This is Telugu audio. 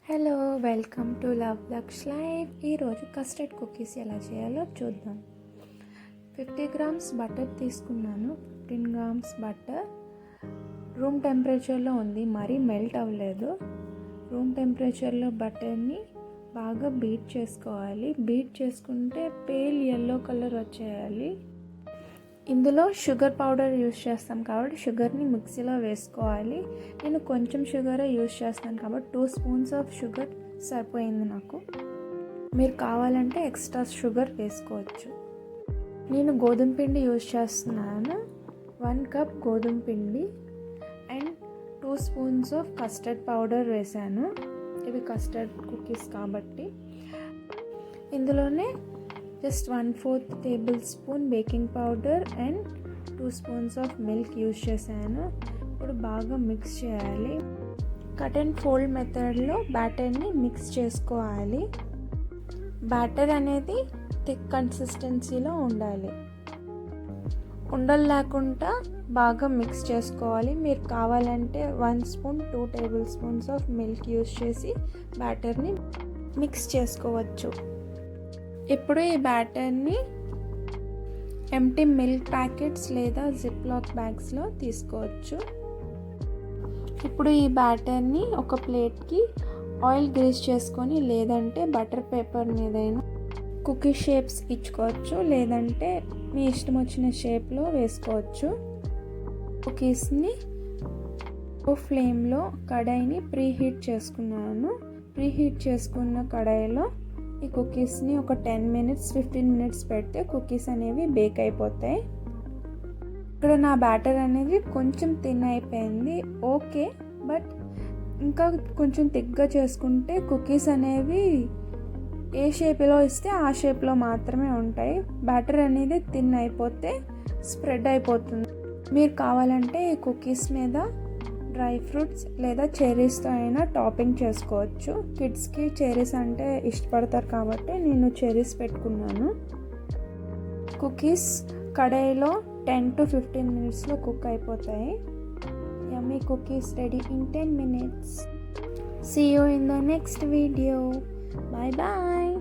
Hello, welcome to love lux life. ఈరోజు కస్టర్డ్ కుకీస్ ఎలా చేయాలో చూద్దాం. 50 గ్రామ్స్ బటర్ తీసుకున్నాను. 15 గ్రామ్స్ బటర్ రూమ్ టెంపరేచర్లో ఉంది, మరీ మెల్ట్ అవ్వలేదు. రూమ్ టెంపరేచర్లో బటర్ని బాగా బీట్ చేసుకోవాలి. బీట్ చేసుకుంటే పేల్ ఎల్లో కలర్ వచ్చేయాలి. ఇందులో షుగర్ పౌడర్ యూస్ చేస్తాం కాబట్టి షుగర్ని మిక్సీలో వేసుకోవాలి. నేను కొంచెం షుగరే యూస్ చేస్తాను కాబట్టి 2 స్పూన్స్ ఆఫ్ షుగర్ సరిపోయింది నాకు. మీరు కావాలంటే ఎక్స్ట్రా షుగర్ వేసుకోవచ్చు. నేను గోధుమ పిండి యూస్ చేస్తున్నాను. 1 కప్ గోధుమ పిండి and 2 spoons of custard powder వేసాను. ఇవి కస్టర్డ్ కుకీస్ కాబట్టి. ఇందులోనే just 1/4 table spoon baking powder and 2 spoons of milk use చేశాను. ఇప్పుడు బాగా మిక్స్ చేయాలి. కట్ అండ్ ఫోల్డ్ మెథడ్లో బ్యాటర్ని మిక్స్ చేసుకోవాలి. బ్యాటర్ అనేది థిక్ కన్సిస్టెన్సీలో ఉండాలి. ఉండలు లేకుండా బాగా మిక్స్ చేసుకోవాలి. మీరు కావాలంటే 1 spoon 2 table spoons of milk use చేసి బ్యాటర్ని మిక్స్ చేసుకోవచ్చు. ఇప్పుడు ఈ బ్యాటర్ని ఎంప్టీ మిల్క్ ప్యాకెట్స్ లేదా జిప్ లాక్ బ్యాగ్స్లో తీసుకోవచ్చు. ఇప్పుడు ఈ బ్యాటర్ని ఒక ప్లేట్కి ఆయిల్ గ్రీస్ చేసుకొని లేదంటే బటర్ పేపర్ మీదైనా కుకీ షేప్స్ ఇచ్చుకోవచ్చు, లేదంటే మీ ఇష్టం వచ్చిన షేప్లో వేసుకోవచ్చు. కుకీస్ని ఫ్లేమ్లో కడాయిని ప్రీహీట్ చేసుకున్నాను. ప్రీహీట్ చేసుకున్న కడాయిలో ఈ కుకీస్ని ఒక 10 మినిట్స్ 15 మినిట్స్ పెడితే కుకీస్ అనేవి బేక్ అయిపోతాయి. ఇక్కడ నా బ్యాటర్ అనేది కొంచెం థిన్ అయిపోయింది, ఓకే. బట్ ఇంకా కొంచెం థిక్గా చేసుకుంటే కుకీస్ అనేవి ఏ షేప్లో ఇస్తే ఆ షేప్లో మాత్రమే ఉంటాయి. బ్యాటర్ అనేది థిన్ అయిపోతే స్ప్రెడ్ అయిపోతుంది. మీరు కావాలంటే ఈ కుకీస్ మీద డ్రై ఫ్రూట్స్ లేదా చెర్రీస్తో అయినా టాపింగ్ చేసుకోవచ్చు. కిడ్స్కి చెర్రీస్ అంటే ఇష్టపడతారు కాబట్టి నేను చెర్రీస్ పెట్టుకున్నాను. కుకీస్ కడాయిలో 10 to 15 మినిట్స్లో కుక్ అయిపోతాయి. యమ్మీ cookies ready in 10 minutes. See you in the next video. Bye bye.